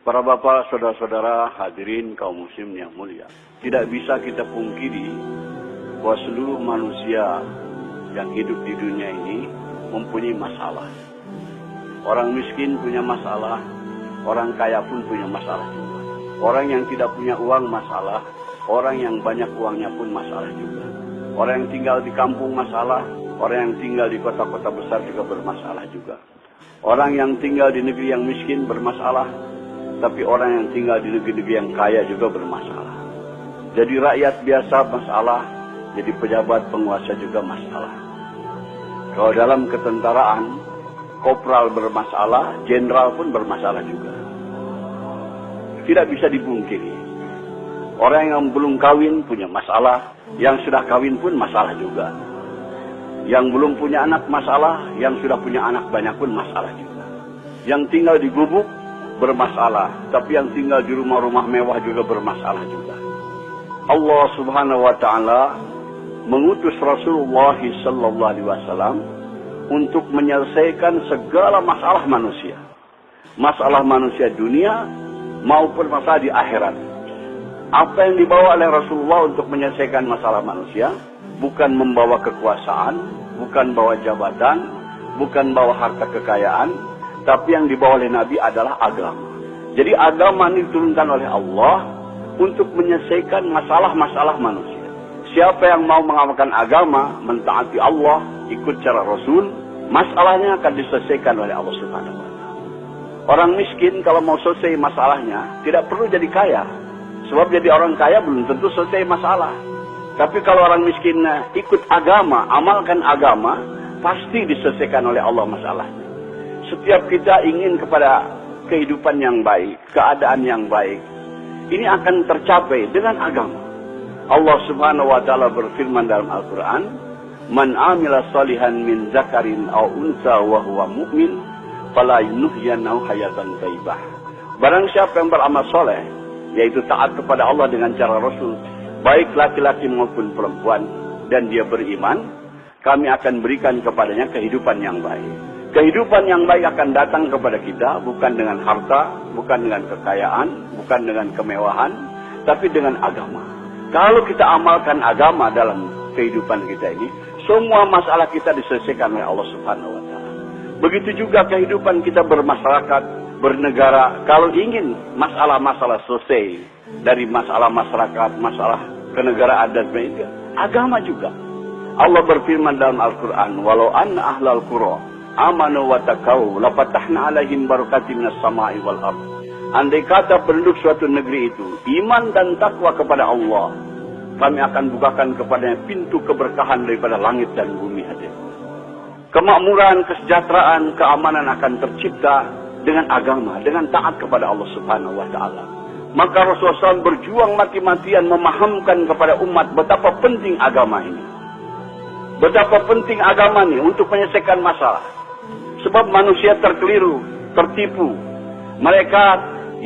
Para bapak, saudara-saudara, hadirin kaum muslim yang mulia. Tidak bisa kita pungkiri bahwa seluruh manusia yang hidup di dunia ini mempunyai masalah. Orang miskin punya masalah, orang kaya pun punya masalah juga. Orang yang tidak punya uang masalah, orang yang banyak uangnya pun masalah juga. Orang yang tinggal di kampung masalah, orang yang tinggal di kota-kota besar juga bermasalah juga. Orang yang tinggal di negeri yang miskin bermasalah, tapi orang yang tinggal di negeri-negeri yang kaya juga bermasalah. Jadi rakyat biasa masalah, jadi pejabat penguasa juga masalah. Kalau dalam ketentaraan, kopral bermasalah, jenderal pun bermasalah juga. Tidak bisa dipungkiri. Orang yang belum kawin punya masalah, yang sudah kawin pun masalah juga. Yang belum punya anak masalah, yang sudah punya anak banyak pun masalah juga. Yang tinggal di gubuk bermasalah, tapi yang tinggal di rumah-rumah mewah juga bermasalah juga. Allah Subhanahu wa taala mengutus Rasulullah sallallahu alaihi wasallam untuk menyelesaikan segala masalah manusia. Masalah manusia dunia maupun masalah di akhirat. Apa yang dibawa oleh Rasulullah untuk menyelesaikan masalah manusia bukan membawa kekuasaan, bukan bawa jabatan, bukan bawa harta kekayaan, tapi yang dibawa oleh Nabi adalah agama. Jadi agama ini diturunkan oleh Allah untuk menyelesaikan masalah-masalah manusia. Siapa yang mau mengamalkan agama, mentaati Allah, ikut cara Rasul, masalahnya akan diselesaikan oleh Allah Subhanahu wa taala. Orang miskin kalau mau selesai masalahnya, tidak perlu jadi kaya. Sebab jadi orang kaya belum tentu selesai masalah. Tapi kalau orang miskin ikut agama, amalkan agama, pasti diselesaikan oleh Allah masalahnya. Setiap kita ingin kepada kehidupan yang baik, keadaan yang baik. Ini akan tercapai dengan agama. Allah Subhanahu wa taala berfirman dalam Al-Qur'an, "Man 'amila shalihan min dzakarin aw unsa wa huwa mu'min, fala yuhyiyannahu hayatan thayyibah." Barang siapa yang beramal soleh, yaitu taat kepada Allah dengan cara Rasul, baik laki-laki maupun perempuan, dan dia beriman, kami akan berikan kepadanya kehidupan yang baik. Kehidupan yang baik akan datang kepada kita bukan dengan harta, bukan dengan kekayaan, bukan dengan kemewahan, tapi dengan agama. Kalau kita amalkan agama dalam kehidupan kita ini, semua masalah kita diselesaikan oleh Allah Subhanahu wa taala. Begitu juga kehidupan kita bermasyarakat, bernegara, kalau ingin masalah-masalah selesai dari masalah masyarakat, masalah kenegaraan dan sebagainya, agama juga. Allah berfirman dalam Al-Qur'an, "Walau anna ahlal qura amanu wa taqaw la fatahna 'alaihim barakatin minas sama'i wal ardh." Andai kata penduduk suatu negeri itu iman dan takwa kepada Allah, kami akan bukakan kepadanya pintu keberkahan daripada langit dan bumi hadir. Kemakmuran, kesejahteraan, keamanan akan tercipta dengan agama, dengan taat kepada Allah Subhanahu wa taala. Maka Rasulullah SAW berjuang mati-matian memahamkan kepada umat betapa penting agama ini. Betapa penting agama ini untuk menyelesaikan masalah. Sebab manusia terkeliru, tertipu. Mereka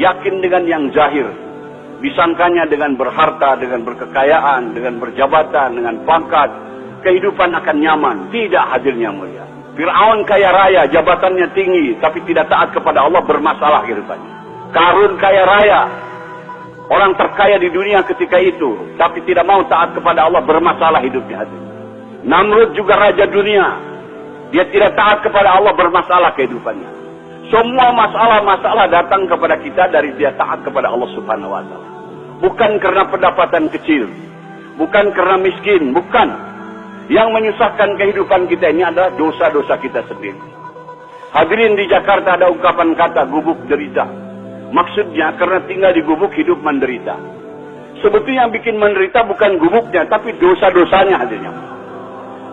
yakin dengan yang zahir. Disangkanya dengan berharta, dengan berkekayaan, dengan berjabatan, dengan pangkat, kehidupan akan nyaman. Tidak, hadirnya mulia. Fir'aun kaya raya, jabatannya tinggi, tapi tidak taat kepada Allah, bermasalah kehidupannya. Qarun kaya raya, orang terkaya di dunia ketika itu, tapi tidak mau taat kepada Allah, bermasalah hidupnya. Namrud juga raja dunia. Dia tidak taat kepada Allah, bermasalah kehidupannya. Semua masalah-masalah datang kepada kita dari dia taat kepada Allah Subhanahu wa taala. Bukan karena pendapatan kecil, bukan karena miskin, bukan. Yang menyusahkan kehidupan kita ini adalah dosa-dosa kita sendiri. Hadirin, di Jakarta ada ungkapan kata gubuk derita. Maksudnya karena tinggal di gubuk hidup menderita. Sebetulnya yang bikin menderita bukan gubuknya, tapi dosa-dosanya hadirnya.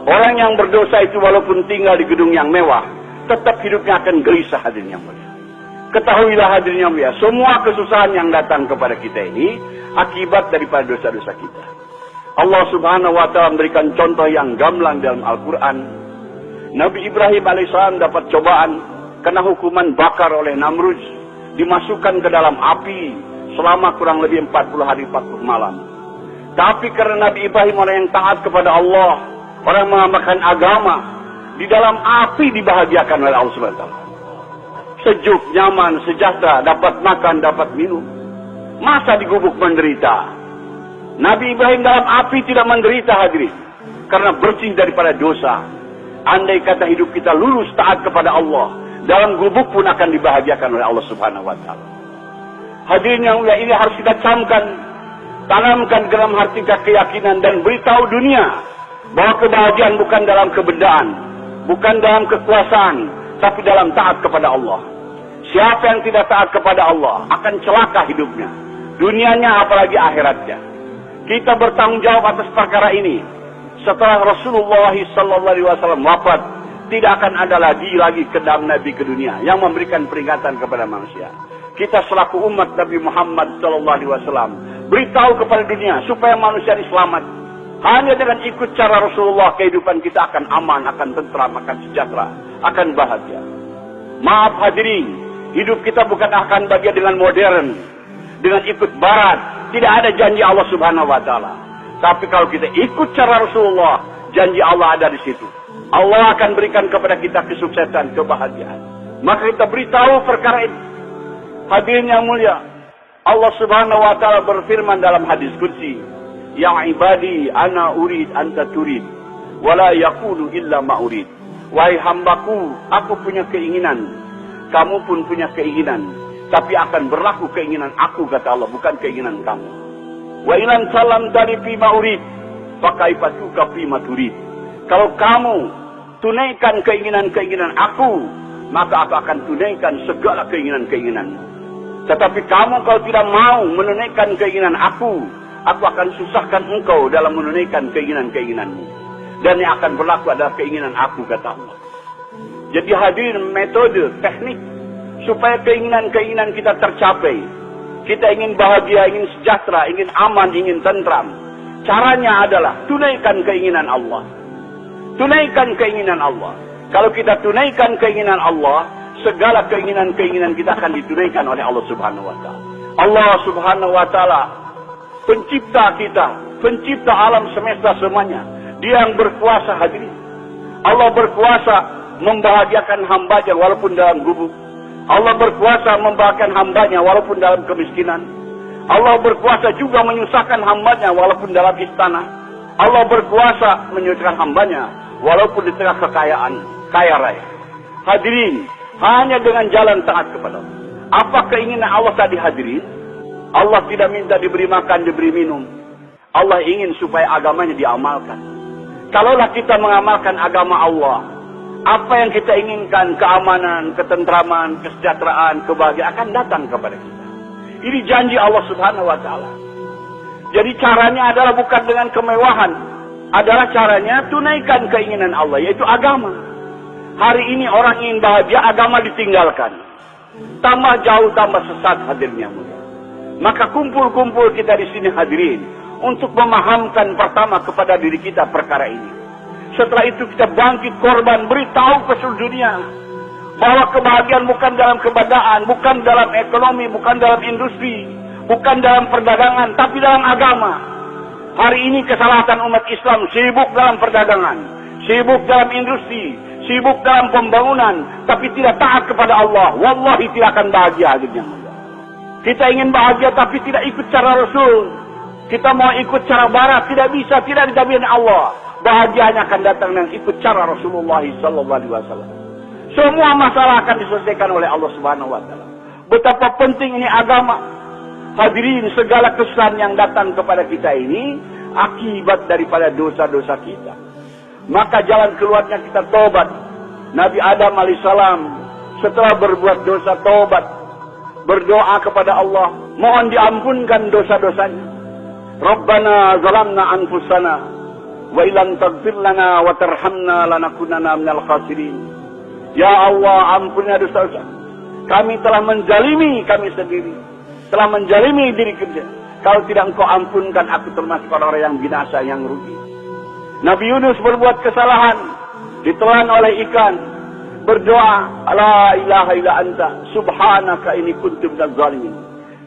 Orang yang berdosa itu walaupun tinggal di gedung yang mewah, tetap hidupnya akan gelisah hadirnya mulia. Ketahuilah hadirnya mulia, semua kesusahan yang datang kepada kita ini akibat daripada dosa-dosa kita. Allah Subhanahu wa taala memberikan contoh yang gamblang dalam Al-Qur'an. Nabi Ibrahim alaihissalam dapat cobaan, kena hukuman bakar oleh Namrud, dimasukkan ke dalam api selama kurang lebih 40 hari 40 malam. Tapi karena Nabi Ibrahim orang yang taat kepada Allah, orang mengamalkan agama, di dalam api dibahagiakan oleh Allah Subhanahu wa taala. sejuk, nyaman, sejahtera, dapat makan, dapat minum. Masa di gubuk menderita? Nabi Ibrahim dalam api tidak menderita, hadirin, karena bersih daripada dosa. Andai kata hidup kita lurus taat kepada Allah, dalam gubuk pun akan dibahagiakan oleh Allah Subhanahu wa Ta'ala. Hadirin yang mulia, ini harus kita camkan, tanamkan dalam hati kita keyakinan dan beritahu dunia bahwa kebahagiaan bukan dalam kebendaan, bukan dalam kekuasaan, tapi dalam taat kepada Allah. Siapa yang tidak taat kepada Allah akan celaka hidupnya, dunianya apalagi akhiratnya. Kita bertanggung jawab atas perkara ini. Setelah Rasulullah SAW wafat, tidak akan ada lagi kedam Nabi ke dunia yang memberikan peringatan kepada manusia. Kita selaku umat Nabi Muhammad SAW beritahu kepada dunia supaya manusia ini selamat. Hanya dengan ikut cara Rasulullah, kehidupan kita akan aman, akan tentram, akan sejahtera, akan bahagia. Maaf hadirin, hidup kita bukan akan bahagia dengan modern, dengan ikut barat. Tidak ada janji Allah Subhanahu wa Ta'ala. Tapi kalau kita ikut cara Rasulullah, janji Allah ada di situ. Allah akan berikan kepada kita kesuksesan, kebahagiaan. Maka kita beritahu perkara ini. Hadirin yang mulia, Allah Subhanahu wa Ta'ala berfirman dalam hadis qudsi, "Ya ibadi, ana urid anta turid, wala yaqulu illa ma urid." Wahai hambaku, aku punya keinginan, kamu pun punya keinginan, tapi akan berlaku keinginan aku, kata Allah, bukan keinginan kamu. Wa ilan salam dari fima urid, fakaifatuka fima turid. Kalau kamu tunaikan keinginan-keinginan aku, maka aku akan tunaikan segala keinginan-keinginanmu. Tetapi kamu kalau tidak mau menunaikan keinginan aku akan susahkan engkau dalam menunaikan keinginan-keinginanmu. Dan yang akan berlaku adalah keinginan aku, kata Allah. Jadi hadirin, metode, teknik supaya keinginan-keinginan kita tercapai. Kita ingin bahagia, ingin sejahtera, ingin aman, ingin tentram. Caranya adalah tunaikan keinginan Allah. Tunaikan keinginan Allah. Kalau kita tunaikan keinginan Allah, segala keinginan-keinginan kita akan ditunaikan oleh Allah Subhanahu wa Ta'ala. Allah Subhanahu wa Ta'ala, pencipta kita, pencipta alam semesta semuanya. Dia yang berkuasa, hadirin. Allah berkuasa membahagiakan hambanya walaupun dalam gubuk. Allah berkuasa membahagiakan hambanya walaupun dalam kemiskinan. Allah berkuasa juga menyusahkan hambanya walaupun dalam istana. Allah berkuasa menyusahkan hambanya walaupun di tengah kekayaan, kaya raya. Hadirin, hanya dengan jalan taat kepada Allah. Apa keinginan Allah tadi, hadirin? Allah tidak minta diberi makan, diberi minum. Allah ingin supaya agamanya diamalkan. Kalaulah kita mengamalkan agama Allah, apa yang kita inginkan, keamanan, ketentraman, kesejahteraan, kebahagiaan akan datang kepada kita. Ini janji Allah Subhanahu wa Ta'ala. Jadi caranya adalah bukan dengan kemewahan, adalah caranya tunaikan keinginan Allah, yaitu agama. Hari ini orang ingin bahagia, agama ditinggalkan. Tambah jauh, tambah sesat, hadirnya mulia. Maka kumpul-kumpul kita di sini, hadirin, untuk memahamkan pertama kepada diri kita perkara ini. Setelah itu kita bangkit korban, beritahu ke seluruh dunia bahwa kebahagiaan bukan dalam kebendaan, bukan dalam ekonomi, bukan dalam industri, bukan dalam perdagangan, tapi dalam agama. Hari ini kesalahan umat Islam sibuk dalam perdagangan, sibuk dalam industri, sibuk dalam pembangunan, tapi tidak taat kepada Allah. Wallahi tidak akan bahagia akhirnya. Kita ingin bahagia tapi tidak ikut cara Rasul. Kita mau ikut cara barat, tidak bisa, tidak dijamin Allah. Bahagianya akan datang dengan ikut cara Rasulullah SAW. Semua masalah akan diselesaikan oleh Allah Subhanahu wa Ta'ala. Betapa penting ini agama. Hadirin, segala kesusahan yang datang kepada kita ini akibat daripada dosa-dosa kita. Maka jalan keluarnya kita tobat. Nabi Adam alaihissalam setelah berbuat dosa tobat, berdoa kepada Allah, mohon diampunkan dosa-dosanya. Rabbana zalamna anfusana wa ilam taghfir lana wa tarhamna lanakunanna minal khasirin. Ya Allah, ampunilah dosa-dosa. Kami telah menzalimi kami sendiri, telah menzalimi diri kita. Kalau tidak Engkau ampunkan, aku termasuk orang-orang yang binasa, yang rugi. Nabi Yunus berbuat kesalahan, ditelan oleh ikan, berdoa, la ilaha illa anta subhanaka inni kuntu minaz zalimin.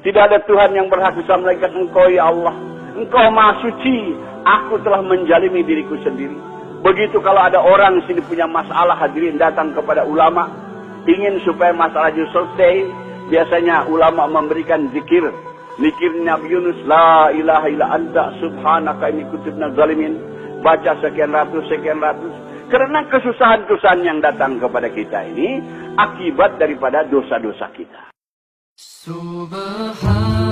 Tidak ada Tuhan yang berhak bisa melainkan Engkau, ya Allah. Engkau Maha Suci, aku telah menjalimi diriku sendiri. Begitu kalau ada orang sini punya masalah, hadirin, datang kepada ulama, ingin supaya masalah itu selesai, biasanya ulama memberikan zikir. Zikir Nabi Yunus, la ilaha illa anta subhanaka inni kuntu minaz zalimin. Baca sekian ratus. Karena kesusahan-kesusahan yang datang kepada kita ini akibat daripada dosa-dosa kita. Subhan